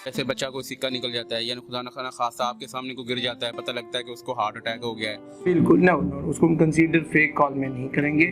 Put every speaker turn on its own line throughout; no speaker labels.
ऐसे बच्चा को सिक्का निकल जाता है या खुदा न खासा आपके सामने को गिर जाता है, पता लगता है कि उसको हार्ट अटैक हो गया है।
बिल्कुल नो, उसको हम कंसीडर फेक कॉल में नहीं करेंगे।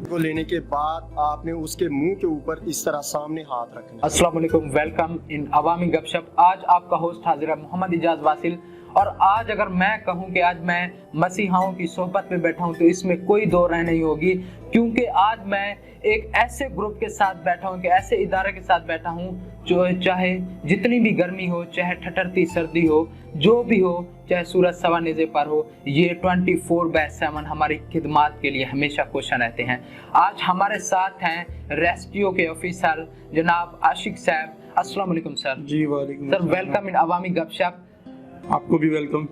को लेने के बाद आपने उसके मुंह के ऊपर इस तरह सामने हाथ रखना।
अस्सलाम वालेकुम, वेलकम इन अवामी गपशप। आज आपका होस्ट हाजिर है मोहम्मद इजाज वासिल। और आज अगर मैं कहूं कि आज मैं मसीहाओं की सोहबत में बैठा हूं तो इसमें कोई दो राय नहीं होगी, क्योंकि आज मैं एक ऐसे ग्रुप के साथ बैठा हूं, कि ऐसे इदारे के साथ बैठा हूं जो चाहे जितनी भी गर्मी हो, चाहे ठठरती सर्दी हो, जो भी हो, चाहे सूरज सवा नेज़े पर हो, ये 24/7 हमारी खिदमत के लिए हमेशा क्वेश्चन रहते हैं। आज हमारे साथ हैं रेस्क्यू के ऑफिसर जनाब आशिक साहब। अस्सलाम वालेकुम सर।
जी वालेकुम
सर, वेलकम इन अवामी गपशप।
आपको भी welcome.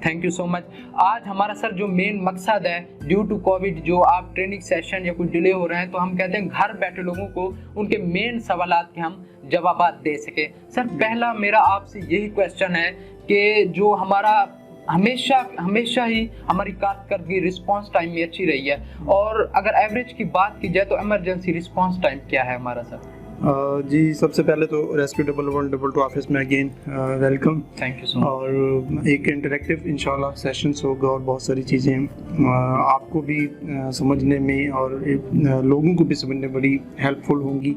Thank
you so much. आज हमारा सर जो मेन मकसद है, ड्यू टू कोविड जो आप ट्रेनिंग सेशन या कुछ डिले हो रहे हैं, तो हम कहते हैं घर बैठे लोगों को उनके मेन सवालात के हम जवाब दे सके। सर, पहला मेरा आपसे यही क्वेश्चन है कि जो हमारा हमेशा ही हमारी कारकर्दगी रिस्पांस टाइम में अच्छी रही है, और अगर एवरेज की बात की जाए तो इमरजेंसी रिस्पांस टाइम क्या है हमारा सर?
जी, सबसे पहले तो रेस्क्यू 11122 ऑफिस में again welcome.
Thank you so much.
और एक इंटरेक्टिव इंशाल्लाह सेशंस होगा और बहुत सारी चीज़ें आपको भी समझने में और लोगों को भी समझने में बड़ी हेल्पफुल होंगी,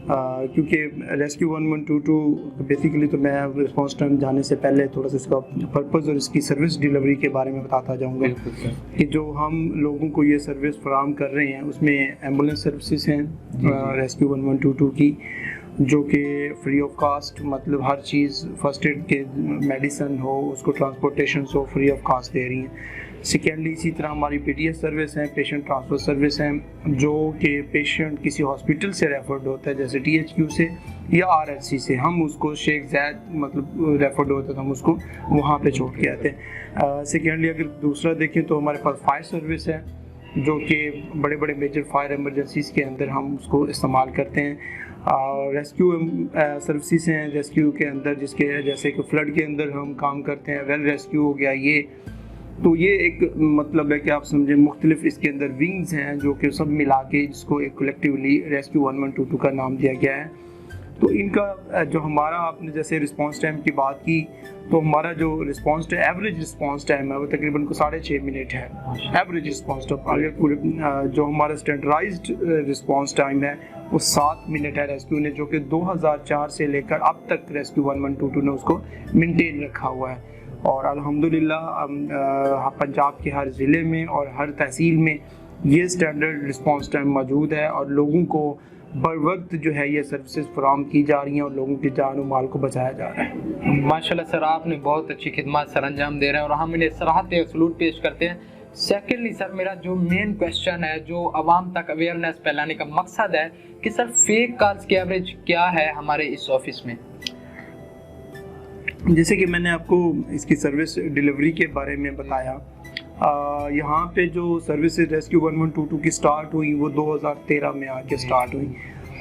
क्योंकि रेस्क्यू 1122 बेसिकली तो मैं रिस्पॉन्स टाइम जाने से पहले थोड़ा सा इसका पर्पज़ और इसकी सर्विस डिलीवरी के बारे में बताता जाऊँगा कि जो हम लोगों को ये सर्विस फराहम कर रहे हैं उसमें एम्बुलेंस सर्विसेज हैं रेस्क्यू 1122 की, जो कि फ्री ऑफ कास्ट, मतलब हर चीज़ फर्स्ट एड के मेडिसिन हो, उसको ट्रांसपोर्टेशन हो, फ्री ऑफ कास्ट दे रही हैं। सेकेंडली इसी तरह हमारी पीटीएस सर्विस है, पेशेंट ट्रांसफ़र सर्विस है, जो कि पेशेंट किसी हॉस्पिटल से रेफर्ड होता है जैसे टीएचक्यू से या आरएचसी से, हम उसको शेख ज़ैद मतलब रेफर्ड होता है तो हम उसको वहाँ पे छोड़ के आते हैं। सेकेंडली अगर दूसरा देखें तो हमारे पास फायर सर्विस है, जो कि बड़े बड़े मेजर फायर इमरजेंसीज़ के अंदर हम उसको इस्तेमाल करते हैं। रेस्क्यू सर्विसेज हैं रेस्क्यू के अंदर, जिसके जैसे कि फ्लड के अंदर हम काम करते हैं, वेल रेस्क्यू हो गया ये, तो ये एक मतलब है कि आप समझें मुख्तलिफ इसके अंदर विंग्स हैं जो कि सब मिला के जिसको एक कलेक्टिवली रेस्क्यू 1122 का नाम दिया गया है। तो इनका जो हमारा आपने जैसे रिस्पांस टाइम की बात की, तो हमारा जो response time average response time है वो तकरीबन 6.5 मिनट है एवरेज रिस्पांस टाइम। अगर पूरे जो हमारा स्टैंडर्डाइज्ड रिस्पांस टाइम है वो 7 मिनट है रेस्क्यू ने, जो कि 2004 से लेकर अब तक रेस्क्यू 1122 ने उसको मेंटेन रखा हुआ है। और अल्हम्दुलिल्लाह पंजाब के हर ज़िले में और हर तहसील में ये स्टैंडर्ड रिस्पांस टाइम मौजूद है और लोगों को बर वक्त जो है ये सर्विसेज फराहम की जा रही हैं और लोगों की जान और माल को बचाया जा रहा है।
माशाल्लाह सर, आपने बहुत अच्छी खिदमत सर अंजाम दे रहे हैं और हम इन्हें सराहत सलूट पेश करते हैं। सेकेंडली सर, मेरा जो मेन क्वेश्चन है, जो आवाम तक अवेयरनेस फैलाने का मकसद है कि सर फेक कॉल्स की एवरेज क्या है हमारे इस ऑफिस में?
जैसे कि मैंने आपको इसकी सर्विस डिलीवरी के बारे में बताया, यहाँ पे जो सर्विसेज रेस्क्यू 1122 की स्टार्ट हुई वो 2013 में आके स्टार्ट हुई,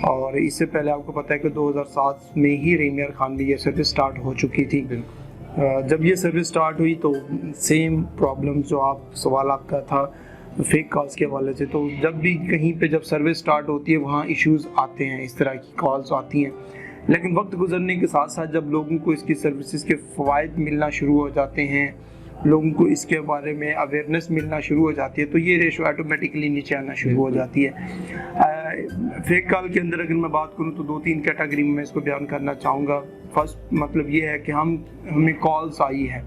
और इससे पहले आपको पता है कि 2007 में ही रेमियर खान में ये सर्विस स्टार्ट हो चुकी थी। जब ये सर्विस स्टार्ट हुई तो सेम प्रॉब्लम जो आप सवाल आपका था फेक कॉल्स के हवाले से, तो जब भी कहीं पे जब सर्विस स्टार्ट होती है वहाँ इश्यूज़ आते हैं, इस तरह की कॉल्स आती हैं। लेकिन वक्त गुजरने के साथ साथ जब लोगों को इसकी सर्विसेज के फ़वाइद मिलना शुरू हो जाते हैं, लोगों को इसके बारे में अवेयरनेस मिलना शुरू हो जाती है, तो ये रेशो ऑटोमेटिकली नीचे आना शुरू हो जाती है। फेक कॉल के अंदर अगर मैं बात करूं तो 2-3 कैटेगरी में मैं इसको बयान करना चाहूँगा। फर्स्ट मतलब ये है कि हमें कॉल्स आई है,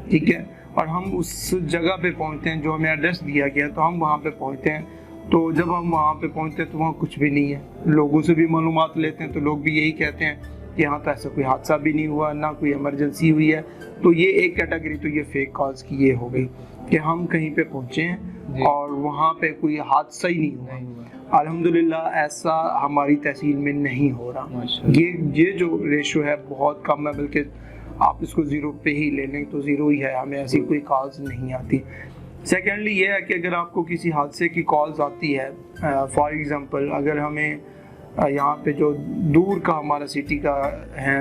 ठीक है, और हम उस जगह पे पहुँचते हैं जो हमें एड्रेस दिया गया, तो हम वहाँ पे पहुँचते हैं। तो जब हम वहाँ पे पहुँचते हैं तो वहाँ कुछ भी नहीं है, लोगों से भी मालूमात लेते हैं तो लोग भी यही कहते हैं कि यहाँ तो ऐसा कोई हादसा भी नहीं हुआ, ना कोई इमरजेंसी हुई है। तो ये एक कैटेगरी तो ये फेक कॉल्स की ये हो गई कि हम कहीं पे पहुँचे हैं और वहाँ पे कोई हादसा ही नहीं हुआ। अल्हम्दुलिल्लाह ऐसा हमारी तहसील में नहीं हो रहा। ये जो रेशो है बहुत कम है, बल्कि आप इसको ज़ीरो पे ही ले लें तो ज़ीरो ही है, हमें ऐसी कोई कॉल्स नहीं आती। सेकेंडली ये है कि अगर आपको किसी हादसे की कॉल्स आती है, फॉर एग्ज़ाम्पल अगर हमें यहाँ पे जो दूर का हमारा सिटी का है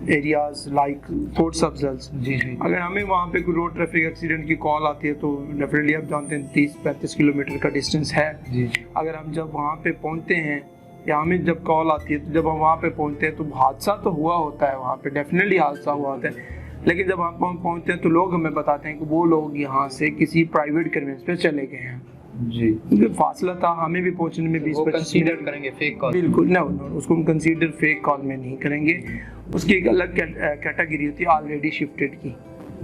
एरियाज़ लाइक फोर्ट सब्जल्स,
जी,
अगर हमें वहाँ पे कोई रोड ट्रैफिक एक्सीडेंट की कॉल आती है तो डेफिनेटली आप जानते हैं 30-35 किलोमीटर का डिस्टेंस है जी। अगर हम जब वहाँ पे पहुँचते हैं या हमें जब कॉल आती है तो जब हम वहाँ पे पहुँचते हैं तो हादसा तो हुआ होता है, वहाँ पे डेफिनेटली हादसा हुआ होता है, लेकिन जब हम पहुँचते हैं तो लोग हमें बताते हैं कि वो लोग यहाँ से किसी प्राइवेट कन्वेंस पे चले गए हैं
जी,
क्योंकि फासला था, हमें भी पहुँचने में 20-25
कंसीडर करेंगे फेक कॉल?
बिल्कुल नो, उसको हम कंसीडर फेक कॉल में नहीं करेंगे। उसकी एक अलग कैटेगरी होती है ऑलरेडी शिफ्टेड की।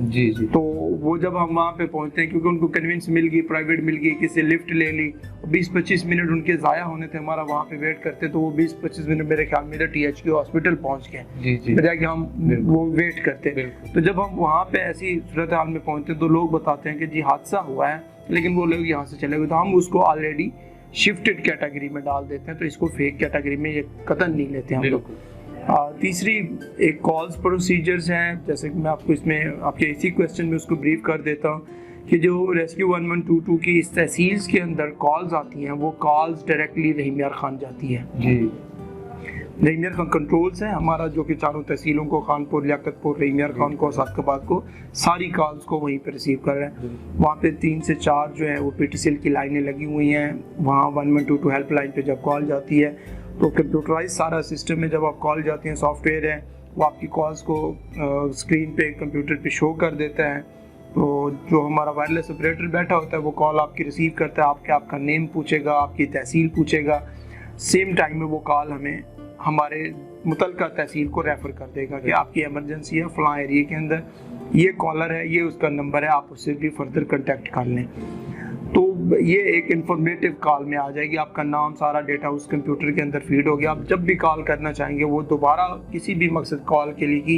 जी जी।
तो वो जब हम वहाँ पे पहुँचते हैं, क्योंकि उनको कन्वेंस मिल गई, प्राइवेट मिल गई, किसी लिफ्ट ले ली, 20-25 मिनट उनके ज़ाया होने थे हमारा वहाँ पे वेट करते, तो वो 20-25 मिनट मेरे ख्याल में इधर THQ हॉस्पिटल पहुँच गए,
जी जी,
बजाय कि हम वो वेट करते। तो जब हम वहाँ पे ऐसी सूरत हाल में पहुँचते तो लोग बताते हैं कि जी हादसा हुआ है, लेकिन वो लोग यहाँ से चले गए, तो हम उसको ऑलरेडी शिफ्टेड कैटेगरी में डाल देते हैं, तो इसको फेक कैटेगरी में ये कतई नहीं लेते हम लोग। तीसरी एक कॉल्स प्रोसीजर्स हैं, जैसे कि मैं आपको इसमें आपके इसी क्वेश्चन में उसको ब्रीफ कर देता हूँ कि जो रेस्क्यू 1122 की इस तहसील्स के अंदर कॉल्स आती हैं, वो कॉल्स डायरेक्टली रहीम यार खान जाती है
जी।
रहीम यार खान कंट्रोल्स है हमारा, जो कि चारों तहसीलों को, खानपुर, लियाकतपुर, रहीम यार खान को, सादकाबाद को, सारी कॉल्स को वहीं पर रिसीव कर रहे हैं। वहाँ पे 3 से 4 जो है वो PTCL की लाइनें लगी हुई हैं। वहाँ 1122 हेल्पलाइन पे जब कॉल जाती है तो कंप्यूटराइज सारा सिस्टम में जब आप कॉल जाती हैं, सॉफ्टवेयर है वो आपकी कॉल्स को स्क्रीन पे कंप्यूटर पे शो कर देता है। तो जो हमारा वायरलेस ऑपरेटर बैठा होता है वो कॉल आपकी रिसीव करता है, आपका नेम पूछेगा, आपकी तहसील पूछेगा, सेम टाइम में वो कॉल हमें हमारे मुतलका तहसील को रेफर कर देगा कि आपकी इमरजेंसी है फलां एरिया के अंदर, ये कॉलर है, ये उसका नंबर है, आप उससे भी फर्दर कांटेक्ट कर लें। तो ये एक इंफॉर्मेटिव कॉल में आ जाएगी, आपका नाम, सारा डेटा उस कंप्यूटर के अंदर फीड हो गया। आप जब भी कॉल करना चाहेंगे वो दोबारा किसी भी मकसद कॉल के लिए की,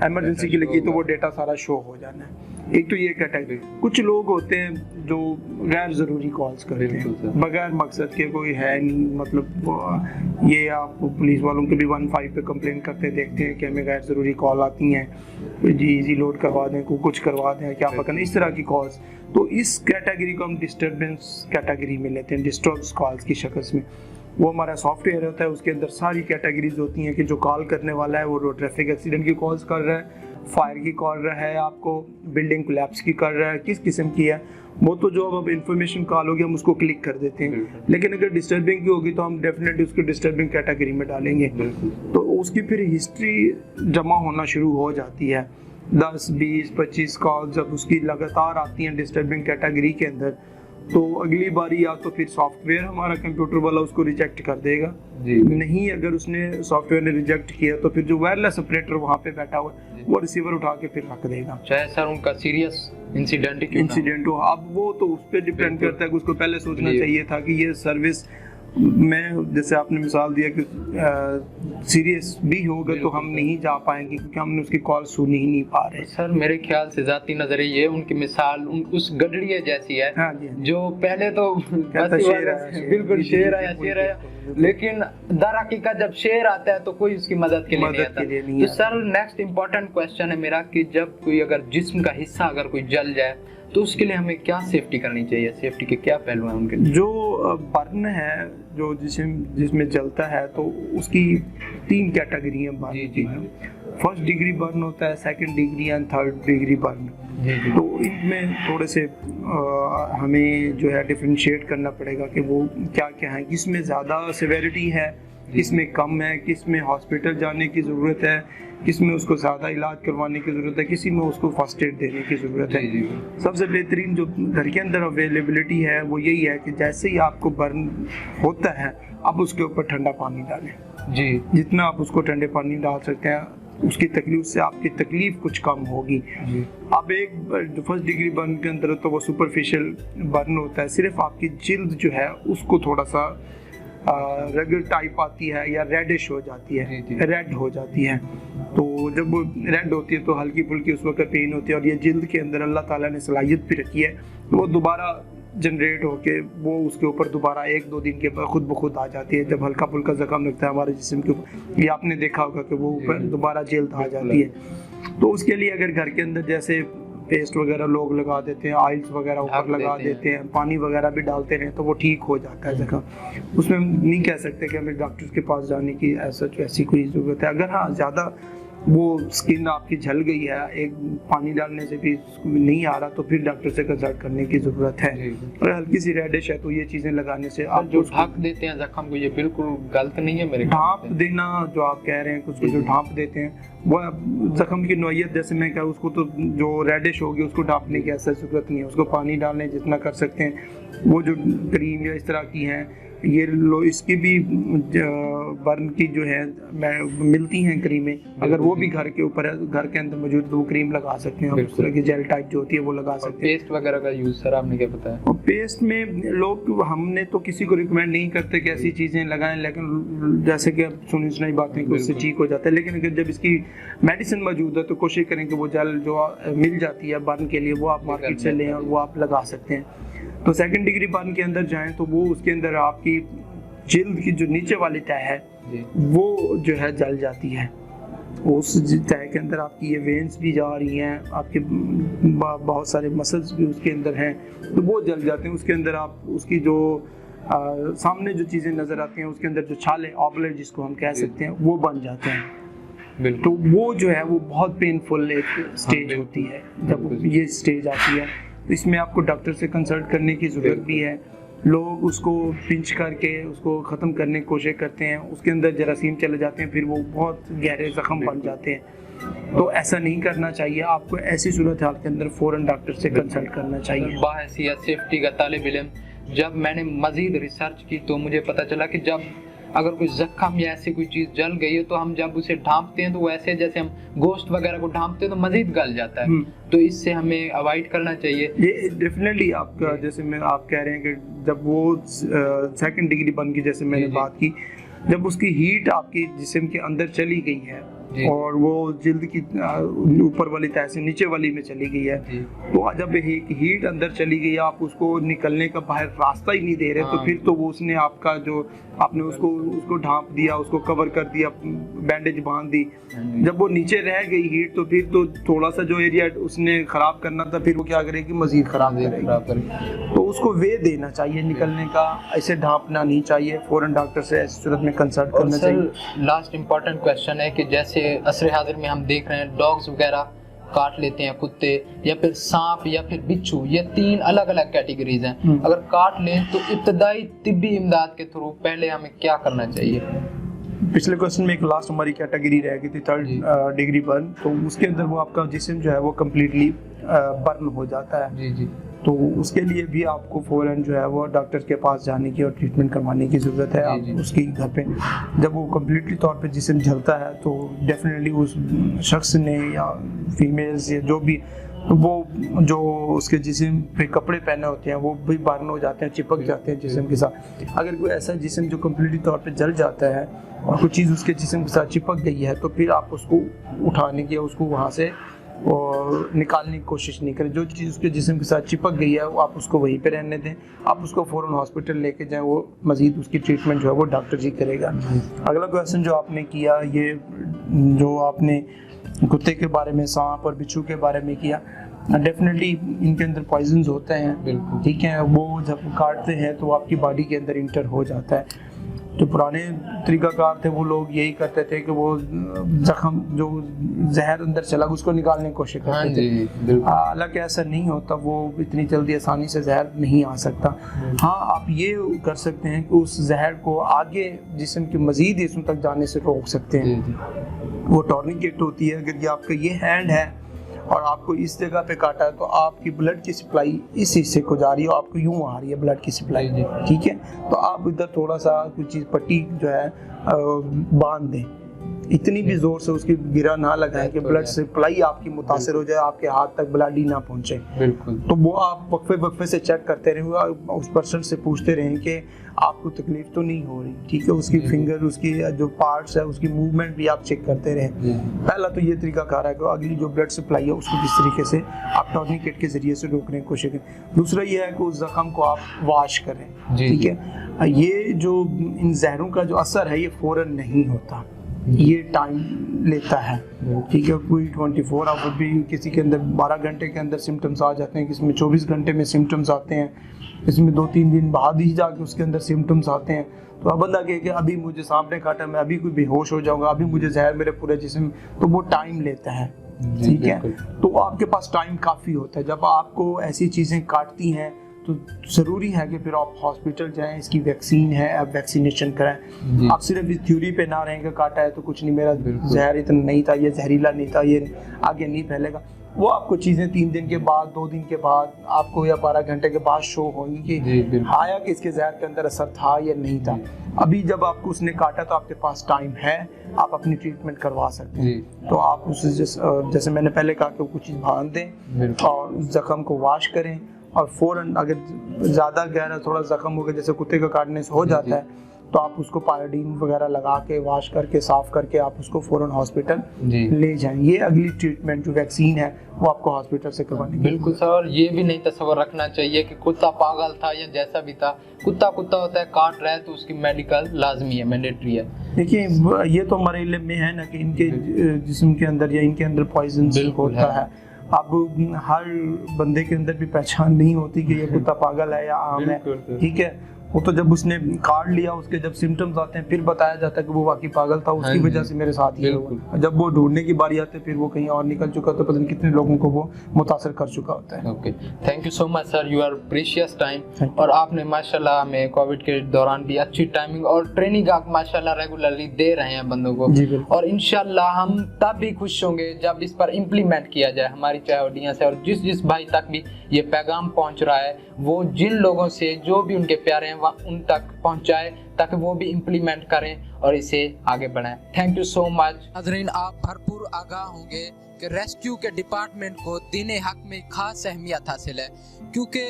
इमरजेंसी के लिए की, तो वो डेटा सारा शो हो जाना है। एक तो ये कैटेगरी। कुछ लोग होते हैं जो गैर ज़रूरी कॉल्स करते हैं, बगैर मकसद के, कोई है नहीं, मतलब ये आप पुलिस वालों के भी 15 पे कंप्लेन करते देखते हैं कि हमें गैर ज़रूरी कॉल आती हैं, जी इजी लोड करवा दें, कुछ करवा दें, क्या पता नहीं, इस तरह की कॉल्स। तो इस कैटेगरी को हम डिस्टर्बेंस कैटेगरी में लेते हैं, डिस्टर्ब्स कॉल्स की शक्ल में। वो हमारा सॉफ्टवेयर होता है, उसके अंदर सारी कैटेगरीज होती हैं कि जो कॉल करने वाला है वो रोड ट्रैफिक एक्सीडेंट की कॉल्स कर रहा है, फायर की कॉल रहा है, आपको बिल्डिंग कोलैप्स की कर रहा है, किस किस्म की है, वो तो जो अब इंफॉर्मेशन कॉल होगी हम उसको क्लिक कर देते हैं। लेकिन अगर डिस्टर्बिंग की होगी तो हम डेफिनेटली उसको डिस्टर्बिंग कैटेगरी में डालेंगे। तो उसकी फिर हिस्ट्री जमा होना शुरू हो जाती है, 10, 20, 25 कॉल जब उसकी लगातार आती हैं डिस्टर्बिंग कैटेगरी के अंदर, तो अगली बारी या तो फिर सॉफ्टवेयर हमारा कंप्यूटर वाला उसको रिजेक्ट कर देगा जी। नहीं, अगर उसने सॉफ्टवेयर ने रिजेक्ट किया तो फिर जो वायरलेस ऑपरेटर वहाँ पे बैठा हुआ है वो रिसीवर उठा के फिर रख देगा,
चाहे सर उनका सीरियस इंसिडेंट
हो। अब वो तो उस पर डिपेंड करता है कि उसको पहले सोचना चाहिए था कि ये सर्विस में, जैसे आपने मिसाल दिया कि सीरियस भी होगा तो हम नहीं जा पाएंगे क्योंकि हमने उसकी कॉल सुन ही नहीं पा रहे।
सर मेरे ख्याल से जाती नजरिए ये उनकी मिसाल उस गडरिए जैसी है।
हाँ जी,
जो पहले तो बिल्कुल शेर आया, लेकिन दर हकीकत जब शेर आता है तो कोई उसकी मदद के लिए नहीं आता। तो सर नेक्स्ट इम्पोर्टेंट क्वेश्चन है मेरा कि जब कोई अगर जिस्म का हिस्सा अगर कोई जल जाए तो उसके लिए हमें क्या सेफ्टी करनी चाहिए, सेफ्टी के क्या पहलू हैं उनके?
जो बर्न है, जो जिसमें जलता है, तो उसकी 3 कैटेगरी हैं बर्न की। फर्स्ट डिग्री बर्न होता है, second degree and third degree burn. तो इनमें थोड़े से हमें जो है डिफरेंशिएट करना पड़ेगा कि वो क्या क्या है, किसमें ज़्यादा सिवेरिटी है, किसमें कम है, किसमें हॉस्पिटल जाने की ज़रूरत है, किसमें उसको ज़्यादा इलाज करवाने की ज़रूरत है, किसी में उसको फर्स्ट एड देने की ज़रूरत है। सबसे बेहतरीन जो घर के अंदर अवेलेबिलिटी है वो यही है कि जैसे ही आपको बर्न होता है आप उसके ऊपर ठंडा पानी डालें जी। जितना आप उसको ठंडे पानी डाल सकते हैं उसकी तकलीफ से आपकी तकलीफ कुछ कम होगी। अब एक फर्स्ट डिग्री बर्न के अंदर तो वो सुपरफिशियल बर्न होता है, सिर्फ आपकी जिल्द जो है उसको थोड़ा सा रेगुलर टाइप आती है या रेडिश हो जाती है, रेड हो जाती है। तो जब वो रेड होती है तो हल्की फुल्की उस वक्त पेन होती है, और ये जिल्द के अंदर अल्लाह ताला ने सलाहियत भी रखी है तो वो दोबारा जनरेट होके वो उसके ऊपर दोबारा 1-2 दिन के बाद खुद ब खुद आ जाती है। जब हल्का फुल्का जख्म लगता है हमारे जिस्म के ऊपर, ये आपने देखा होगा कि वो ऊपर दोबारा जिल्द आ जाती है। तो उसके लिए अगर घर के अंदर जैसे पेस्ट वगैरह लोग लगा देते हैं, ऑयल्स वगैरह ऊपर लगा देते हैं, पानी वगैरह भी डालते हैं तो वो ठीक हो जाता है जख्म। उसमें हम नहीं कह सकते कि हमें डॉक्टर के पास जाने की ऐसी कोई ज़रूरत है। अगर हाँ ज़्यादा वो स्किन आपकी जल गई है, एक पानी डालने से भी नहीं आ रहा, तो फिर डॉक्टर से कंसल्ट करने की ज़रूरत है। और हल्की सी रेडिश है तो ये चीज़ें लगाने से आप
जो ढक देते हैं जख्म को, ये बिल्कुल गलत नहीं है मेरे
ढाँप देना जो आप कह रहे हैं, उसको जो ढाँप देते हैं वो जख्म की नोयत, जैसे मैं क्या उसको तो जो रेडिश होगी उसको ढाँपने की ऐसा ज़रूरत नहीं है, उसको पानी डालने जितना कर सकते हैं। वो जो क्रीम या इस तरह की हैं ये लो, इसकी भी बर्न की जो है मिलती हैं क्रीमें, अगर वो भी घर के ऊपर है, घर के अंदर मौजूद तो वो क्रीम लगा सकते हैं, उस तरह की जेल टाइप जो होती है वो लगा सकते हैं।
पेस्ट वगैरह का यूज़ सर आपने क्या बताया?
और पेस्ट में लोग, हमने तो किसी को रिकमेंड नहीं करते कि ऐसी चीज़ें लगाएं, लेकिन जैसे कि अब सुनी सुनाई बातें कि उससे ठीक हो जाता है, लेकिन अगर जब इसकी मेडिसिन मौजूद है तो कोशिश करें कि वो जेल जो मिल जाती है बर्न के लिए वो आप मार्केट से लें और वो आप लगा सकते हैं। तो सेकंड डिग्री बर्न के अंदर जाएं तो वो उसके अंदर आपकी जिल्द की जो नीचे वाली तह है वो जो है जल जाती है, उस तह के अंदर आपकी ये वेन्स भी जा रही हैं, आपके बहुत सारे मसल्स भी उसके अंदर हैं, तो वो जल जाते हैं। उसके अंदर आप उसकी जो सामने जो चीज़ें नज़र आती हैं उसके अंदर जो छाले ऑबलेट जिसको हम कह सकते हैं वो बन जाते हैं। तो वो जो है वो बहुत पेनफुल एक स्टेज होती है जब ये स्टेज आती है, तो इसमें आपको डॉक्टर से कंसल्ट करने की ज़रूरत भी है। लोग उसको पिंच करके उसको ख़त्म करने की कोशिश करते हैं, उसके अंदर जरासीम चले जाते हैं, फिर वो बहुत गहरे ज़ख्म बन जाते हैं। तो ऐसा नहीं करना चाहिए, आपको ऐसी सूरत हाल के अंदर फ़ौरन डॉक्टर से कंसल्ट करना चाहिए।
बाहैसियत सेफ्टी का तालिब इल्म जब मैंने मज़ीद रिसर्च की तो मुझे पता चला कि जब अगर कोई जख्म या ऐसी कोई चीज़ जल गई है तो हम जब उसे ढांपते हैं तो वैसे जैसे हम गोश्त वगैरह को ढांपते हैं तो मजीद गल जाता है, तो इससे हमें अवॉइड करना चाहिए।
ये डेफिनेटली आपका, जैसे मैं आप कह रहे हैं कि जब वो सेकंड डिग्री बन की, जैसे मैंने बात की, जब उसकी हीट आपकी जिस्म के अंदर चली गई है और वो जिल्द की ऊपर वाली तह से नीचे वाली में चली गई है, तो जब हीट अंदर चली गई, आप उसको निकलने का बाहर रास्ता ही नहीं दे रहे, तो फिर तो वो उसने आपका जो आपने उसको ढांप दिया, उसको कवर कर दिया, बैंडेज बांध दी, जब वो नीचे रह गई हीट तो फिर तो थोड़ा सा जो एरिया उसने खराब करना था फिर वो क्या करेगी, मजीद खराब करेगी। तो उसको वे देना चाहिए निकलने का, ऐसे ढांपना नहीं चाहिए, फौरन डॉक्टर से ऐसी सूरत में कंसल्ट करना चाहिए।
लास्ट इम्पोर्टेंट क्वेश्चन है कि जैसे असरे हाजिर में हम देख रहे हैं डॉग्स वगैरह काट लेते हैं, कुत्ते या फिर सांप या फिर बिच्छू, ये 3 अलग अलग कैटेगरीज हैं। अगर काट लें तो इब्तदाई तिब्बी इमदाद के थ्रू पहले हमें क्या करना चाहिए?
पिछले क्वेश्चन में एक लास्ट हमारी कैटेगरी रह गई थी थर्ड डिग्री बर्न, तो उसके अंदर वो आपका जिस्म जो है वो कम्प्लीटली बर्न हो जाता है।
जी।
तो उसके लिए भी आपको फ़ौरन जो है वो डॉक्टर के पास जाने की और ट्रीटमेंट करवाने की ज़रूरत है। आप उसकी घर पे जब वो कम्प्लीटली तौर पे जिस्म जलता है तो डेफिनेटली उस शख्स ने या फीमेल्स या जो भी, तो वो जो उसके जिस्म पे कपड़े पहने होते हैं वो भी बर्न हो जाते हैं, चिपक जाते हैं जिस्म के साथ। अगर कोई ऐसा जिस्म जो कम्प्लीटली तौर पे जल जाता है और कोई चीज़ उसके जिस्म के साथ चिपक गई है तो फिर आप उसको उठाने की, उसको वहाँ से और निकालने की कोशिश नहीं करें। जो चीज़ उसके जिस्म के साथ चिपक गई है वो आप उसको वहीं पे रहने दें, आप उसको फ़ौरन हॉस्पिटल लेके जाएं, वो मज़ीद उसकी ट्रीटमेंट जो है वो डॉक्टर जी करेगा। अगला क्वेश्चन जो आपने किया, ये जो आपने कुत्ते के बारे में, सांप और बिच्छू के बारे में किया, डेफिनेटली इनके अंदर पॉइजन्स होते हैं, ठीक है, वो जब काटते हैं तो आपकी बॉडी के अंदर इंटर हो जाता है। जो पुराने तरीकाकार थे वो लोग यही करते थे कि वो जख्म जो जहर अंदर चला उसको निकालने की कोशिश करते थे। हालांकि ऐसा नहीं होता, वो इतनी जल्दी आसानी से जहर नहीं आ सकता। हाँ, आप ये कर सकते हैं कि उस जहर को आगे जिस्म के मजीद हिस्सों तक जाने से रोक सकते हैं। वो टॉर्निकेट होती है, अगर ये आपका ये हैंड है और आपको इस जगह पे काटा है तो आपकी ब्लड की सप्लाई इस हिस्से को जा रही है, आपको यूं आ रही है ब्लड की सप्लाई, ठीक है, तो आप इधर थोड़ा सा कुछ चीज़ पट्टी जो है बांध दें, इतनी भी जोर से उसकी गिरा ना लगाएं कि ब्लड सप्लाई आपकी मुतासर हो जाए, आपके हाथ तक ब्लड ही ना पहुंचे।
बिल्कुल।
तो वो आप वक्फे से चेक करते रहें, उस पर्सन से पूछते रहें कि आपको तकलीफ तो नहीं हो रही, ठीक है, उसकी फिंगर, उसकी जो पार्ट्स है, उसकी मूवमेंट भी आप चेक करते रहें। पहला तो ये तरीका कार है कि अगली जो ब्लड सप्लाई है उसको किस तरीके से आप टॉर्निकेट के जरिए से रोकने की कोशिश करें। दूसरा ये है कि उस जख्म को आप वॉश करें, ठीक है। ये जो इन जहरों का जो असर है ये फौरन नहीं होता, ये टाइम लेता है, ठीक है। कोई 24 आवर भी किसी के अंदर 12 घंटे के अंदर सिम्टम्स आ जाते हैं, किसी में 24 घंटे में सिम्टम्स आते हैं, इसमें 2-3 दिन बाद ही जाके उसके अंदर सिम्टम्स आते हैं। तो अब बंदा कहे कि अभी मुझे सांप ने काटा, मैं अभी कोई बेहोश हो जाऊंगा, अभी मुझे जहर मेरे पूरे जिस्म, तो वो टाइम लेता है, ठीक है। तो आपके पास टाइम काफ़ी होता है। जब आपको ऐसी चीज़ें काटती हैं तो ज़रूरी है कि फिर आप हॉस्पिटल जाएं, इसकी वैक्सीन है, आप वैक्सीनेशन कराएं। आप सिर्फ इस थ्योरी पे ना रहें कि काटा है तो कुछ नहीं, मेरा जहर इतना नहीं था, ये जहरीला नहीं था, ये आगे नहीं फैलेगा। वो आपको चीज़ें 3 दिन के बाद, 2 दिन के बाद आपको या 12 घंटे के बाद शो होंगी कि आया कि इसके जहर के अंदर असर था या नहीं था। अभी जब आपको उसने काटा तो आपके पास टाइम है, आप अपनी ट्रीटमेंट करवा सकते हैं। तो आप उसे जैसे मैंने पहले कहा कि कुछ चीज़ बांध दें और उस जख्म को वॉश करें, और फ़ौरन अगर ज़्यादा गहरा थोड़ा जख्म हो गया, जैसे कुत्ते का काटने से हो जाता है, तो आप उसको पायोडीन वगैरह लगा के वॉश करके साफ़ करके आप उसको फ़ौरन हॉस्पिटल ले जाएं। ये अगली ट्रीटमेंट जो वैक्सीन है वो आपको हॉस्पिटल से करवानी है।
बिल्कुल सर, और ये भी नहीं तस्वर रखना चाहिए कि कुत्ता पागल था या जैसा भी था, कुत्ता होता है, काट रहा है तो उसकी मेडिकल लाजमी है, मैंडेटरी है।
देखिए ये तो हमारे इल्म में है ना कि इनके जिस्म के अंदर या इनके अंदर पॉइजन होता है। अब हर बंदे के अंदर भी पहचान नहीं होती कि ये कुत्ता पागल है या आम है, ठीक है। वो तो जब उसने कार्ड लिया, उसके जब सिम्टम्स आते हैं फिर बताया जाता है कि वो वाकई पागल था, उसकी वजह से मेरे साथ ये हुआ। जब वो ढूंढने की बारी आती है फिर वो कहीं और निकल चुका, तो पता नहीं कितने लोगों को वो मुतासर कर चुका होता है।
Okay, thank you so much sir, you are precious time. और आपने माशाल्लाह हमें कोविड के दौरान भी अच्छी टाइमिंग और ट्रेनिंग आप माशाल्लाह रेगुलरली दे रहे हैं बंदों को, और इंशाल्लाह हम तब भी खुश होंगे जब इस पर इम्प्लीमेंट किया जाए हमारी चाहे ऑडियंस है, और जिस भाई तक भी ये पैगाम पहुंच रहा है वो जिन लोगों से जो भी उनके प्यारे हैं उन तक पहुंचाए, ताकि वो भी इम्प्लीमेंट करें और इसे आगे बढ़ाएं। Thank you so much. नाज़रीन, आप भरपूर आगाह होंगे कि रेस्क्यू के डिपार्टमेंट को दीन हक में खास अहमियत हासिल है, क्योंकि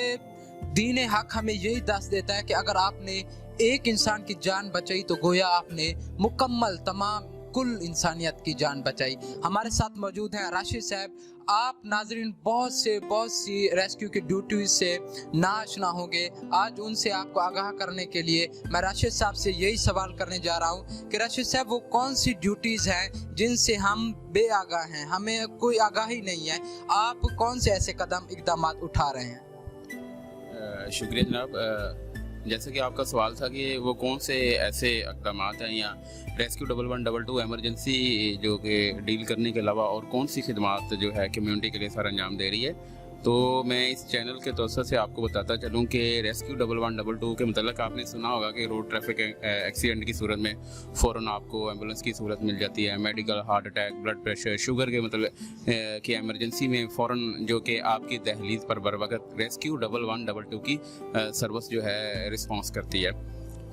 दीन हक हमें यही दस देता है कि अगर आपने एक इंसान की जान बचाई तो गोया आपने मुकम्मल तमाम कुल इंसानियत की जान बचाई। हमारे साथ मौजूद हैं राशिद साहब। आप नाजरीन बहुत सी रेस्क्यू की ड्यूटीज से नाआशना होंगे। आज उनसे आपको आगाह करने के लिए मैं राशिद साहब से यही सवाल करने जा रहा हूँ कि राशिद साहब वो कौन सी ड्यूटीज़ हैं जिनसे हम बेआगाह हैं, हमें कोई आगाही नहीं है, आप कौन से ऐसे इकदाम उठा रहे हैं?
शुक्रिया जनाब। जैसे कि आपका सवाल था कि वो कौन से ऐसे इकदाम हैं या रेस्क्यू 1122 एमरजेंसी जो कि डील करने के अलावा और कौन सी खिदमात जो है कम्युनिटी के लिए सर अंजाम दे रही है। तो मैं इस चैनल के तौर से आपको बताता चलूँ कि रेस्क्यू 1122 के मतलब आपने सुना होगा कि रोड ट्रैफिक एक्सीडेंट की सूरत में फ़ौरन आपको एम्बुलेंस की सूरत मिल जाती है। Medical, heart attack, blood pressure, sugar के मतलब कि एमरजेंसी में फ़ौरन जो कि आपकी दहलीज पर बर वक्त रेस्क्यू 1122 की सर्विस जो है रिस्पॉन्स करती है।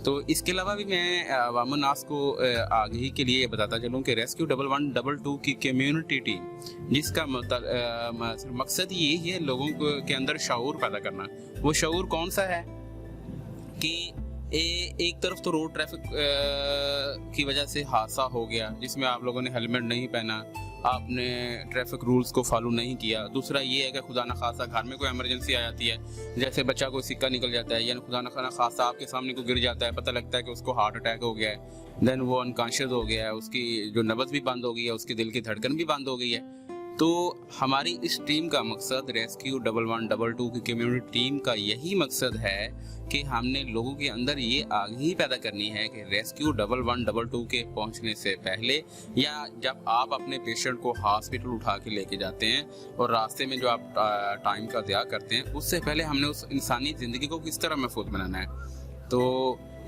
तो इसके अलावा भी मैं अवाम-उन-नास को आगाही के लिए बताता चलूँ कि रेस्क्यू 1122 की कम्युनिटी टीम जिसका मकसद ये है लोगों के अंदर शऊर पैदा करना। वो शऊर कौन सा है कि एक तरफ तो रोड ट्रैफिक की वजह से हादसा हो गया जिसमें आप लोगों ने हेलमेट नहीं पहना, आपने ट्रैफिक रूल्स को फॉलो नहीं किया। दूसरा ये है कि खुदा न खासा घर में कोई इमरजेंसी आ जाती है, जैसे बच्चा कोई सिक्का निकल जाता है या खुदा न खासा आपके सामने को गिर जाता है, पता लगता है कि उसको हार्ट अटैक हो गया है, देन वो अनकॉन्शियस हो गया है, उसकी जो नब्ज़ भी बंद हो गई है, उसकी दिल की धड़कन भी बंद हो गई है। तो हमारी इस टीम का मकसद रेस्क्यू 1122 की कम्युनिटी टीम का यही मकसद है कि हमने लोगों के अंदर ये आगाही पैदा करनी है कि रेस्क्यू 1122 के पहुंचने से पहले या जब आप अपने पेशेंट को हॉस्पिटल उठा के लेके जाते हैं और रास्ते में जो आप टाइम का ज़िया करते हैं, उससे पहले हमने उस इंसानी ज़िंदगी को किस तरह महफूज बनाना है। तो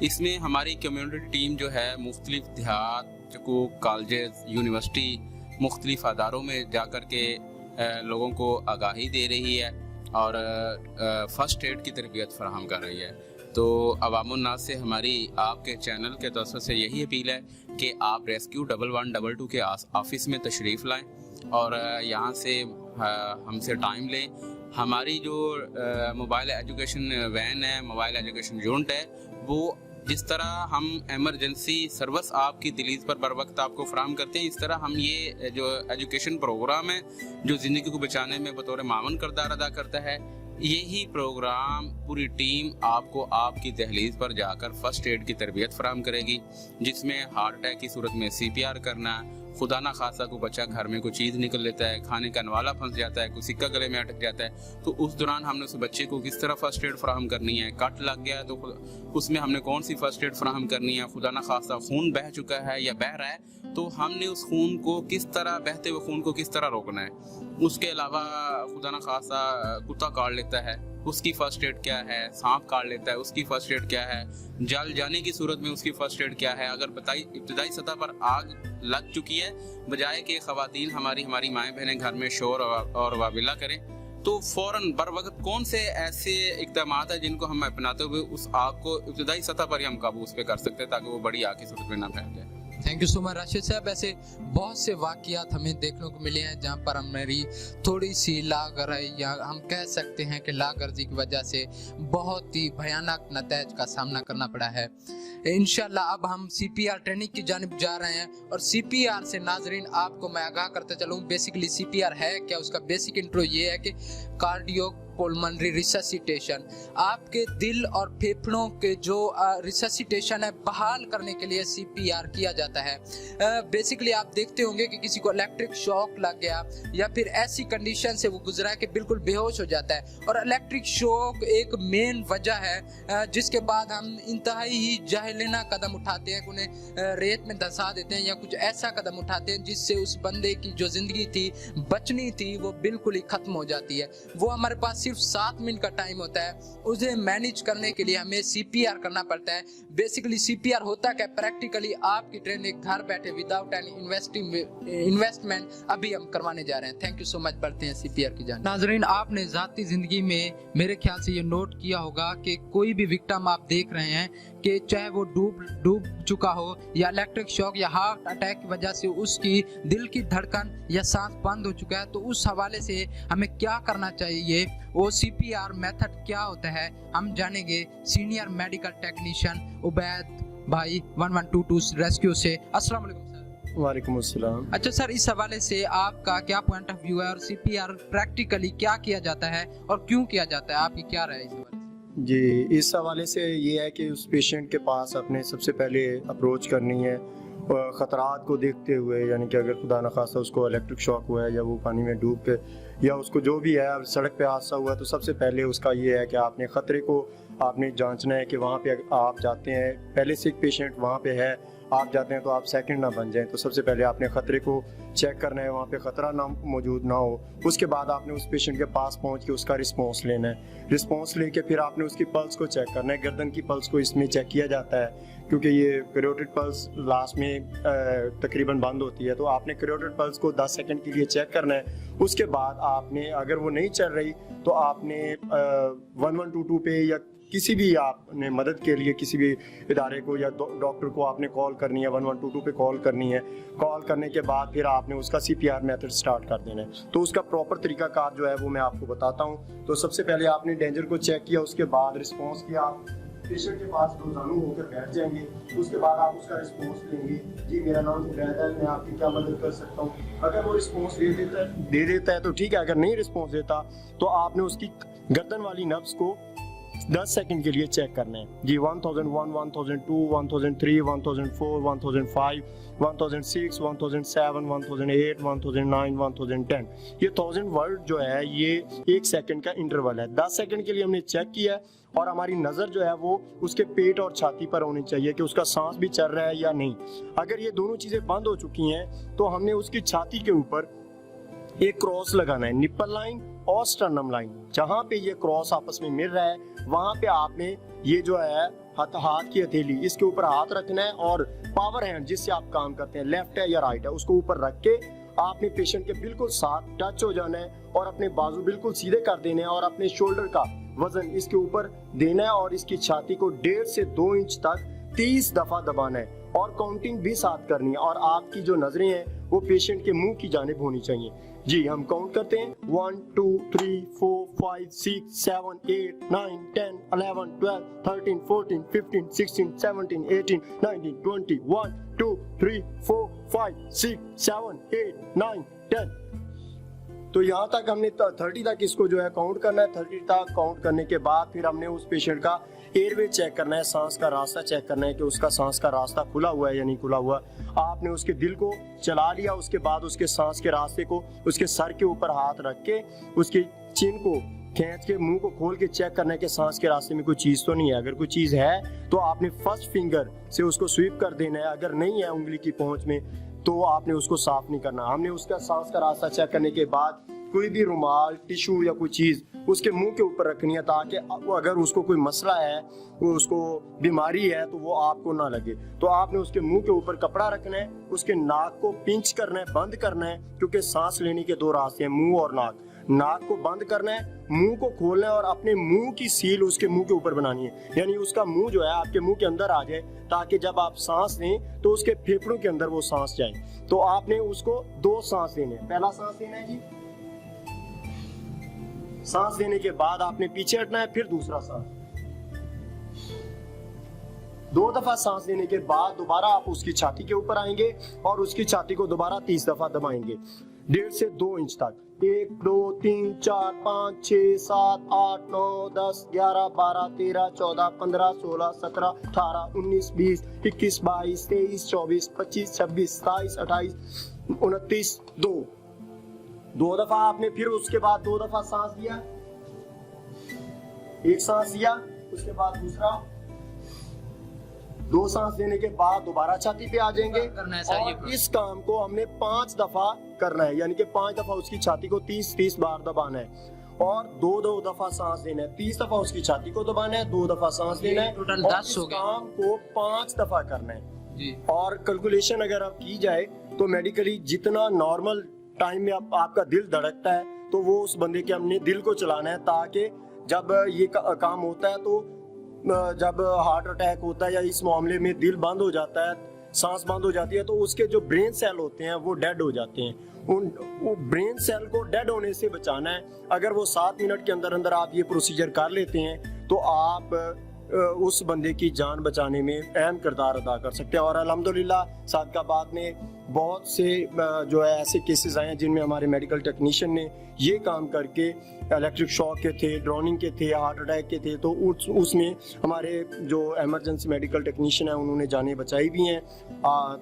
इसमें हमारी कम्युनिटी टीम जो है मुख्तलिफ देहात, चकूक, कॉलेज, यूनिवर्सिटी, मुख्तलिफ अदारों में जा कर के लोगों को आगाही दे रही है और फर्स्ट एड की तरबियत फराहम कर रही है। तो अवाम-उन-नास से हमारी आपके चैनल के तौर से यही अपील है कि आप रेस्क्यू 1122 के ऑफिस में तशरीफ़ लाएं और यहाँ से हमसे टाइम लें। हमारी जो मोबाइल एजुकेशन वैन है, मोबाइल एजुकेशन यूनिट है, वो जिस तरह हम एमरजेंसी सर्विस आपकी दहलीज पर बर वक्त आपको फराहम करते हैं, इस तरह हम ये जो एजुकेशन प्रोग्राम है जो ज़िंदगी को बचाने में बतौर मावन किरदार अदा करता है, यही प्रोग्राम पूरी टीम आपको आपकी दहलीज पर जाकर फर्स्ट एड की तरबियत फराहम करेगी, जिसमें हार्ट अटैक की सूरत में CPR करना, खुदा ना खासा को बच्चा घर में कोई चीज़ निकल लेता है, खाने का नवाला फंस जाता है, कोई सिक्का गले में अटक जाता है, तो उस दौरान हमने उस बच्चे को किस तरह फर्स्ट एड फराहम करनी है। कट लग गया है तो उसमें हमने कौन सी फर्स्ट एड फराहम करनी है। खुदा ना खासा खून बह चुका है या बह रहा है तो हमने उस खून को किस तरह, बहते हुए खून को किस तरह रोकना है। उसके अलावा खुदा ना खासा कुत्ता काट लेता है, उसकी फर्स्ट एड क्या है। सांप काट लेता है, उसकी फर्स्ट एड क्या है। जल जाने की सूरत में उसकी फर्स्ट एड क्या है। अगर इब्तदाई सतह पर आग लग चुकी है, बजाय कि ख़वातीन हमारी माएँ बहनें घर में शोर और वाबिला करें, तो फ़ौरन बर वक्त कौन से ऐसे इक़दामात हैं जिनको हम अपनाते हुए उस आग को इब्तदाई सतह पर ही हम काबू उस पर कर सकते हैं ताकि वो बड़ी आग की सूरत में ना फैल जाए।
Thank you so much Rashid साहब। ऐसे बहुत से वाक़यात हमें देखने को मिले हैं जहाँ पर हमारी थोड़ी सी लागरई या हम कह सकते हैं कि लागर्जी की वजह से बहुत ही भयानक नतीजे का सामना करना पड़ा है। इंशाल्लाह अब हम CPR ट्रेनिंग की जानिब जा रहे हैं और CPR से नाजरीन आपको मैं आगाह करते चलूँ। बेसिकली CPR है क्या, उसका बेसिक इंट्रो ये है कि कार्डियो पुल्मोनरी रिससिटेशन, आपके दिल और फेफड़ों के जो रिससिटेशन है बहाल करने के लिए CPR किया जाता है। बेसिकली आप देखते होंगे कि किसी को इलेक्ट्रिक शॉक लग गया या फिर ऐसी कंडीशन से वो गुजरा है कि बिल्कुल बेहोश हो जाता है, और इलेक्ट्रिक शॉक एक मेन वजह है जिसके बाद हम इंतहाई ही जाहिलाना कदम उठाते हैं, उन्हें रेत में धंसा देते हैं या कुछ ऐसा कदम उठाते हैं जिससे उस बंदे की जो जिंदगी थी, बचनी थी, वो बिल्कुल ही खत्म हो जाती है। वो हमारे पास सिर्फ 7 मिनट का टाइम होता है, उसे मैनेज करने के लिए हमें CPR करना पड़ता है। बेसिकली CPR होता क्या, प्रैक्टिकली आपकी ट्रेनिंग घर बैठे विदाउट एनी इन्वेस्टमेंट अभी हम करवाने जा रहे हैं। Thank you so much. बढ़ते हैं CPR की जान। नाजरीन, आपने ज़ाती ज़िंदगी में मेरे ख्याल से ये नोट किया होगा कि कोई भी विक्टिम आप देख रहे हैं कि चाहे वो डूब चुका हो या इलेक्ट्रिक शॉक या हार्ट अटैक की वजह से उसकी दिल की धड़कन या सांस बंद हो चुका है, तो उस हवाले से हमें क्या करना चाहिए, वो CPR मेथड क्या होता है, हम जानेंगे सीनियर मेडिकल टेक्नीशियन उबैद भाई 1122 रेस्क्यू से। अस्सलाम वालेकुम सर।
वालेकुम अस्सलाम।
अच्छा सर, इस हवाले से आपका क्या पॉइंट ऑफ व्यू है और CPR प्रैक्टिकली क्या किया जाता है और क्यों किया जाता है, आपकी क्या राय है इस हवाले से?
जी, इस हवाले से ये है कि उस पेशेंट के पास अपने सबसे पहले अप्रोच करनी है ख़तरात को देखते हुए, यानी कि अगर खुदा न खास्ता उसको इलेक्ट्रिक शॉक हुआ है या वो पानी में डूब के या उसको जो भी है सड़क पे हादसा हुआ, तो सबसे पहले उसका ये है कि आपने ख़तरे को आपने जांचना है कि वहाँ पे आप जाते हैं, पहले से एक पेशेंट वहाँ पे है, आप जाते हैं तो आप सेकंड ना बन जाएं। तो सबसे पहले आपने ख़तरे को चेक करना है, वहाँ पे ख़तरा ना मौजूद ना हो। उसके बाद आपने उस पेशेंट के पास पहुँच के उसका रिस्पॉन्स लेना है। रिस्पॉन्स लेके फिर आपने उसकी पल्स को चेक करना है। गर्दन की पल्स को इसमें चेक किया जाता है क्योंकि ये कैरोटिड पल्स लास्ट में तकरीबन बंद होती है, तो आपने कैरोटिड पल्स को 10 सेकंड के लिए चेक करना है। उसके बाद आपने, अगर वो नहीं चल रही तो आपने 1122 पे या किसी भी आपने मदद के लिए किसी भी इदारे को या डॉक्टर को आपने कॉल करनी है, 1122 पे कॉल करनी है। कॉल करने के बाद फिर आपने उसका CPR मेथड स्टार्ट कर देना है। तो उसका प्रॉपर तरीकाकार जो है वो मैं आपको बताता हूँ। तो सबसे पहले आपने डेंजर को चेक किया, उसके बाद रिस्पॉन्स किया, आप पेशेंट के पास दो जानू होकर बैठ जाएंगे। उसके बाद आप उसका रिस्पॉन्स लेंगे, जी मेरा नाम उबैद है, मैं आपकी क्या मदद कर सकता हूँ। अगर वो रिस्पॉन्स दे देता है तो ठीक है, अगर नहीं रिस्पॉन्स देता तो आपने उसकी गर्दन वाली नब्ज को 10 सेकंड के लिए चेक करना है जी। 1001, 1002, 1003, 1004, 1005, 1006, 1007, 1008, 1009, 1010। ये 1000 वर्ड जो है ये 1 सेकंड का इंटरवल है। 10 सेकंड के लिए हमने चेक किया है और हमारी नज़र जो है वो उसके पेट और छाती पर होनी चाहिए कि उसका सांस भी चल रहा है या नहीं। अगर ये दोनों चीज़ें बंद हो चुकी हैं तो हमने उसकी छाती के ऊपर एक क्रॉस लगाना है, निप्पल लाइन और स्टर्नम लाइन। जहाँ पे ये क्रॉस आपस में मिल रहा है वहाँ पे आपने ये जो है हाथ की हथेली, इसके ऊपर हाथ रखना है और पावर हैंड जिससे आप काम करते हैं, लेफ्ट है या राइट है, उसको ऊपर रख के आपने पेशेंट के बिल्कुल साथ टच हो जाना है और अपने बाजू बिल्कुल सीधे कर देने हैं और अपने शोल्डर का वजन इसके ऊपर देना है और इसकी छाती को 1.5 से 2 इंच तक 30 दफा दबाना है और काउंटिंग भी साथ करनी है। और आपकी जो नजरें हैं वो पेशेंट के मुंह की जानिब होनी चाहिए जी। हम काउंट करते हैं 1 2 3 4 5 6 7 8 9 10 11 12 13 14 15 16 17 18 19 20 1 2 3 4 5 6 7 8 9 10। तो यहाँ तक हमने 30 तक इसको जो है काउंट करना है। 30 तक काउंट करने के बाद फिर हमने उस पेशेंट का एयरवे चेक करना है, सांस का रास्ता चेक करना है कि उसका सांस का रास्ता खुला हुआ है या नहीं खुला हुआ। आपने उसके दिल को चला लिया, उसके बाद उसके सांस के रास्ते को उसके सर के ऊपर हाथ रख के उसके चिन को खींच के मुंह को खोल के चेक करना है कि सांस के रास्ते में कोई चीज़ तो नहीं है। अगर कोई चीज़ है तो आपने फर्स्ट फिंगर से उसको स्वीप कर देना है। अगर नहीं है उंगली की पहुंच में तो आपने उसको साफ नहीं करना। हमने उसका सांस का रास्ता चेक करने के बाद कोई भी रुमाल, टिश्यू या कोई चीज़ उसके मुंह के ऊपर रखनी है ताकि अगर उसको कोई मसला है, वो उसको बीमारी है तो वो आपको ना लगे। तो आपने उसके मुंह के ऊपर कपड़ा रखना है, उसके नाक को पिंच करना है, बंद करना है, क्योंकि सांस लेने के 2 रास्ते हैं, मुंह और नाक। नाक को बंद करना है, मुंह को खोलना है और अपने मुंह की सील उसके मुंह के ऊपर बनानी है, यानी उसका मुंह जो है आपके मुंह के अंदर आ जाए ताकि जब आप सांस लें तो उसके फेफड़ों के अंदर वो सांस जाए। तो आपने उसको 2 सांस लेने हैं। पहला सांस लेना है जी, सांस लेने के बाद आपने पीछे हटना है, फिर दूसरा सांस। 2 दफा सांस लेने के बाद दोबारा आप उसकी छाती के ऊपर आएंगे और उसकी छाती को दोबारा 30 दफा दबाएंगे, 1.5 से 2 इंच तक। 1 2 3 4 5 6 7 8 9 10 11 12 13 14 15 16 17 18 19 20 21 22 23 24 25 26 27 28 29 2 दफा आपने फिर उसके बाद 2 दफा सांस लिया, एक सांस लिया, उसके बाद दूसरा, 2 सांस लेने के बाद दोबारा छाती पे आ जाएंगे और इस काम को हमने 5 दफा करना है, यानी कि 5 दफा उसकी छाती को 30 बार दबाना है और 2 दफा सांस लेना है। 30 दफा उसकी छाती को दबाना है, 2 दफा सांस लेना है,
टोटल 10 हो गए।
काम को 5 दफा करना है
जी।
और कैलकुलेशन अगर आप की जाए तो मेडिकली जितना नॉर्मल टाइम में आपका दिल धड़कता है तो वो उस बंदे के हमने दिल को चलाना है, ताकि जब ये काम होता है तो जब हार्ट अटैक होता है या इस मामले में दिल बंद हो जाता है, सांस बंद हो जाती है, तो उसके जो ब्रेन सेल होते हैं वो डेड हो जाते हैं। वो ब्रेन सेल को डेड होने से बचाना है। अगर वो 7 मिनट के अंदर अंदर आप ये प्रोसीजर कर लेते हैं तो आप उस बंदे की जान बचाने में अहम किरदार अदा कर सकते हैं। और अल्हम्दुलिल्लाह सादकाबाद में बहुत से जो है ऐसे केसेस आए हैं जिनमें हमारे मेडिकल टेक्नीशियन ने ये काम करके इलेक्ट्रिक शॉक के थे, ड्रोनिंग के थे, हार्ट अटैक के थे, तो उसमें हमारे जो इमरजेंसी मेडिकल टेक्नीशियन है उन्होंने जानें बचाई भी हैं।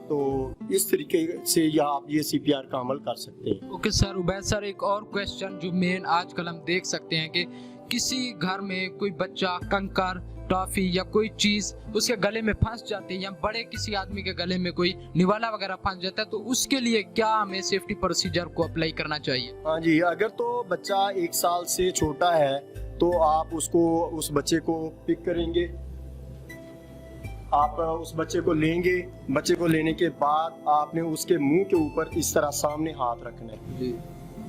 तो इस तरीके से या आप ये CPR का अमल कर सकते हैं।
Okay sir. उबैद सर, एक और क्वेश्चन जो मेन आजकल हम देख सकते हैं कि किसी घर में कोई बच्चा कंकर, टॉफी या कोई चीज उसके गले में फंस जाती है या बड़े किसी आदमी के गले में कोई निवाला वगैरह फंस जाता है, तो उसके लिए क्या हमें सेफ्टी प्रोसीजर को अप्लाई करना चाहिए?
हाँ जी, अगर तो बच्चा 1 साल से छोटा है तो आप उस बच्चे को पिक करेंगे, आप उस बच्चे को लेंगे। बच्चे को लेने के बाद आपने उसके मुंह के ऊपर इस तरह सामने हाथ रखना है जी।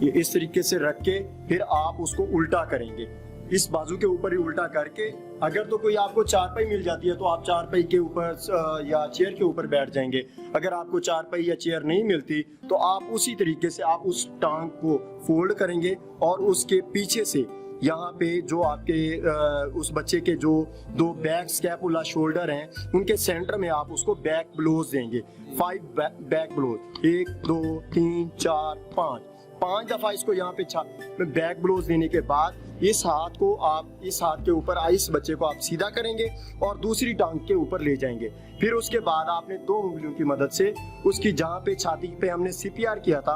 ये इस तरीके से रख के फिर आप उसको उल्टा करेंगे, इस बाजू के ऊपर ही उल्टा करके। अगर तो कोई आपको चारपाई मिल जाती है तो आप चारपाई के ऊपर या चेयर के ऊपर बैठ जाएंगे। अगर आपको चारपाई या चेयर नहीं मिलती तो आप उसी तरीके से आप उस टांग को फोल्ड करेंगे और उसके पीछे से यहाँ पे जो आपके उस बच्चे के जो 2 बैक स्कैपुला शोल्डर हैं उनके सेंटर में आप उसको बैक ब्लोज देंगे। 5 बैक ब्लोज, 1 2 3 4 5 दफा इसको यहाँ पे बैक ब्लोज देने के बाद इस हाथ को आप इस हाथ के ऊपर इस बच्चे को आप सीधा करेंगे और दूसरी टांग के ऊपर ले जाएंगे। फिर उसके बाद आपने 2 उंगलियों की मदद से उसकी जहाँ पे छाती पे हमने CPR किया था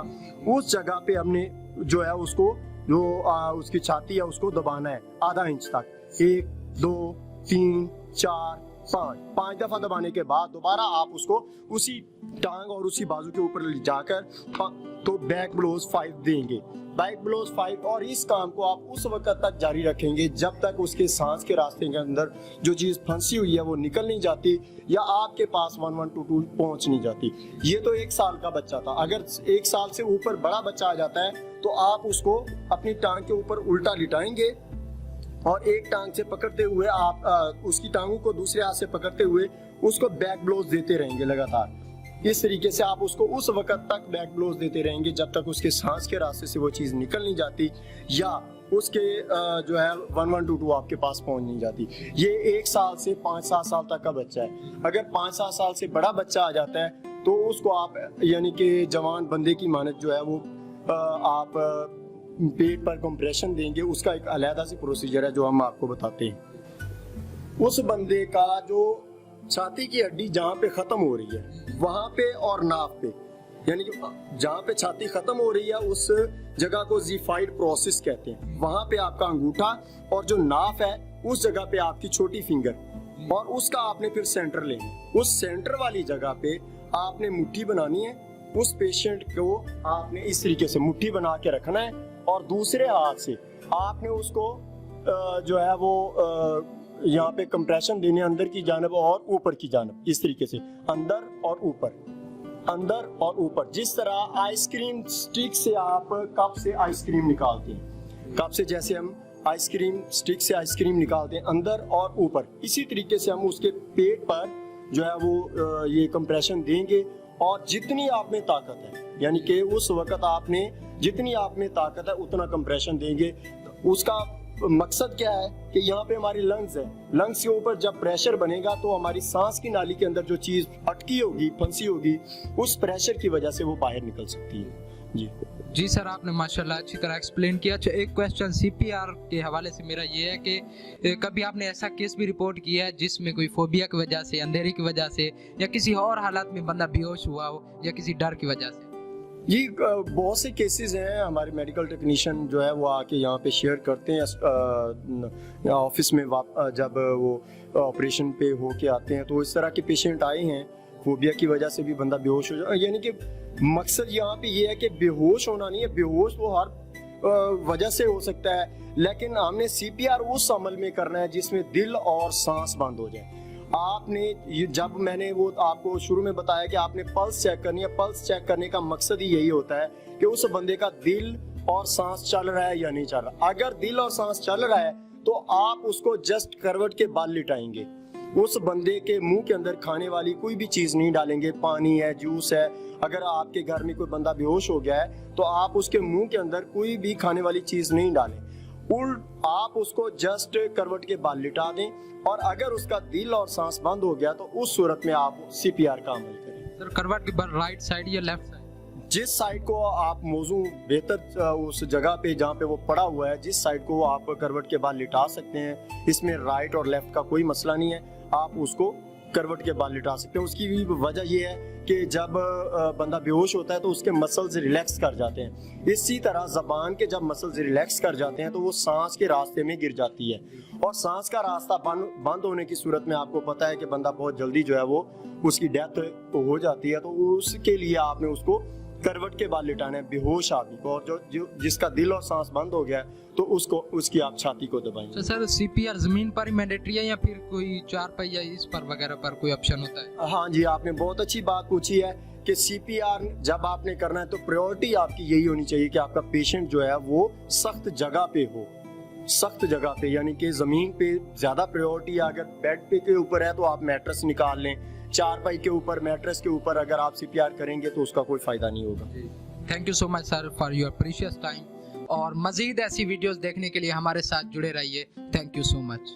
उस जगह पे हमने जो है उसको उसकी छाती है उसको दबाना है आधा इंच तक। 1 2 3 4 5 दफा दबाने के बाद दोबारा आप उसको उसी टांग और उसी बाजू के ऊपर ले जाकर तो बैक ब्लोज 5 देंगे, बैक ब्लोज 5। और इस काम को आप उस वक्त तक जारी रखेंगे जब तक उसके सांस के रास्ते के अंदर जो चीज फंसी हुई है वो निकल नहीं जाती या आपके पास 1122 पहुंच नहीं जाती। ये तो 1 साल का बच्चा था। अगर 1 साल से ऊपर बड़ा बच्चा आ जाता है तो आप उसको अपनी टांग के ऊपर उल्टा लिटाएंगे और एक टांग से पकड़ते हुए आप उसकी टांगों को दूसरे हाथ से पकड़ते हुए उसको बैक ब्लोज देते रहेंगे लगातार। इस तरीके से आप उसको उस वक्त तक बैक ब्लोज देते रहेंगे जब तक उसके सांस के रास्ते से वो चीज निकल नहीं जाती या उसके जो है 1122 आपके पास पहुंच नहीं जाती। ये 1 साल से 5-7 साल तक का बच्चा है। अगर 5-7 साल से बड़ा बच्चा आ जाता है तो उसको आप यानी कि जवान बंदे की मानत जो है वो आप पेट पर कंप्रेशन देंगे, उसका एक अलहदा सी प्रोसीजर है जो हम आपको बताते हैं। उस बंदे का जो छाती की हड्डी जहाँ पे ख़त्म हो रही है वहाँ पे और नाफ पे, यानी कि जहाँ पे छाती ख़त्म हो रही है उस जगह को ज़िफाइड प्रोसेस कहते हैं। वहाँ पे आपका अंगूठा और जो नाफ है उस जगह पे आपकी छोटी फिंगर, और उसका आपने फिर सेंटर लेना। उस सेंटर वाली जगह पे आपने मुट्ठी बनानी है। उस पेशेंट को आपने इस तरीके से मुट्ठी बना के रखना है और दूसरे हाथ से आपने उसको जो है वो यहाँ पे कंप्रेशन देने अंदर की जानब और ऊपर की जानब, इस तरीके से अंदर और ऊपर, अंदर और ऊपर। जिस तरह आइसक्रीम स्टिक से आप कप से आइसक्रीम निकालते हैं, कप से जैसे हम आइसक्रीम स्टिक से आइसक्रीम निकालते हैं अंदर और ऊपर, इसी तरीके से हम उसके पेट पर जो है वो ये कंप्रेशन देंगे। और जितनी आप में ताकत है, यानी कि उस वक्त आपने जितनी आप में ताकत है उतना कंप्रेशन देंगे। उसका मकसद क्या है कि यहाँ पे हमारी लंग्स है, लंग्स के ऊपर जब प्रेशर बनेगा तो हमारी सांस की नाली के अंदर जो चीज़ अटकी होगी, फंसी होगी, उस प्रेशर की वजह से वो बाहर निकल सकती है। जी
सर, आपने माशाल्लाह अच्छी तरह एक्सप्लेन किया। अच्छा, एक क्वेश्चन सीपीआर के हवाले से मेरा ये है कि कभी आपने ऐसा केस भी रिपोर्ट किया है जिसमें कोई फोबिया की वजह से, अंधेरे की वजह से या किसी और हालत में बंदा बेहोश हुआ हो या किसी डर की वजह से?
जी, बहुत से केसेस हैं। हमारे मेडिकल टेक्नीशियन जो है वो आके यहाँ पे शेयर करते हैं ऑफिस में जब वो ऑपरेशन पे होके आते हैं, तो इस तरह के पेशेंट आए हैं फोबिया की वजह से भी बंदा बेहोश हो जाए। यानी कि मकसद यहाँ पे ये है कि बेहोश होना नहीं है, बेहोश वो हर वजह से हो सकता है, लेकिन हमने सीपीआर उस अमल में करना है जिसमें दिल और सांस बंद हो जाए। आपने जब मैंने वो आपको शुरू में बताया कि आपने पल्स चेक करनी है, पल्स चेक करने का मकसद ही यही होता है कि उस बंदे का दिल और सांस चल रहा है या नहीं चल रहा। अगर दिल और सांस चल रहा है तो आप उसको जस्ट करवट के बाल लिटाएंगे, उस बंदे के मुंह के अंदर खाने वाली कोई भी चीज नहीं डालेंगे, पानी है, जूस है। अगर आपके घर में कोई बंदा बेहोश हो गया है तो आप उसके मुंह के अंदर कोई भी खाने वाली चीज नहीं डालें, आप उसको जस्ट करवट के बाल लिटा दें। और अगर उसका दिल और सांस बंद हो गया तो उस सूरत में आप सीपीआर का अमल करें।
सर, करवट के बाल राइट साइड या लेफ्ट साइड?
जिस साइड को आप मौजू बेहतर उस जगह पे जहाँ पे वो पड़ा हुआ है, जिस साइड को आप करवट के बाल लिटा सकते हैं, इसमें राइट और लेफ्ट का कोई मसला नहीं है, आप उसको करवट के बाल लिटा सकते हैं। उसकी भी वजह ये है कि जब बंदा बेहोश होता है तो उसके मसल्स रिलैक्स कर जाते हैं। इसी तरह ज़बान के जब मसल्स रिलैक्स कर जाते हैं तो वो सांस के रास्ते में गिर जाती है, और सांस का रास्ता बंद होने की सूरत में आपको पता है कि बंदा बहुत जल्दी जो है वो उसकी डेथ हो जाती है। तो उसके लिए आपने उसको करवट के बाल लिटाना है बेहोश आदमी को, और जो जिसका दिल और सांस बंद हो गया तो उसकी आप छाती को दबाएंगे।
तो सर, सीपीआर जमीन पर ही मैंडेटरी है या फिर कोई चारपाई या इस पर वगैरह पर कोई ऑप्शन होता है?
हाँ जी, आपने बहुत अच्छी बात पूछी है कि सीपीआर जब आपने करना है तो प्रायोरिटी आपकी यही होनी चाहिए कि आपका पेशेंट जो है वो सख्त जगह पे हो, सख्त जगह पे, यानी कि जमीन पे ज्यादा प्रायोरिटी। अगर बेड पे के ऊपर है तो आप मैट्रेस निकाल लें, चारपाई के ऊपर, मैट्रेस के ऊपर अगर आप सीपीआर करेंगे तो उसका कोई फायदा नहीं होगा।
Thank you so much sir for your precious time, और मजीद ऐसी वीडियोस देखने के लिए हमारे साथ जुड़े रहिए। Thank you so much.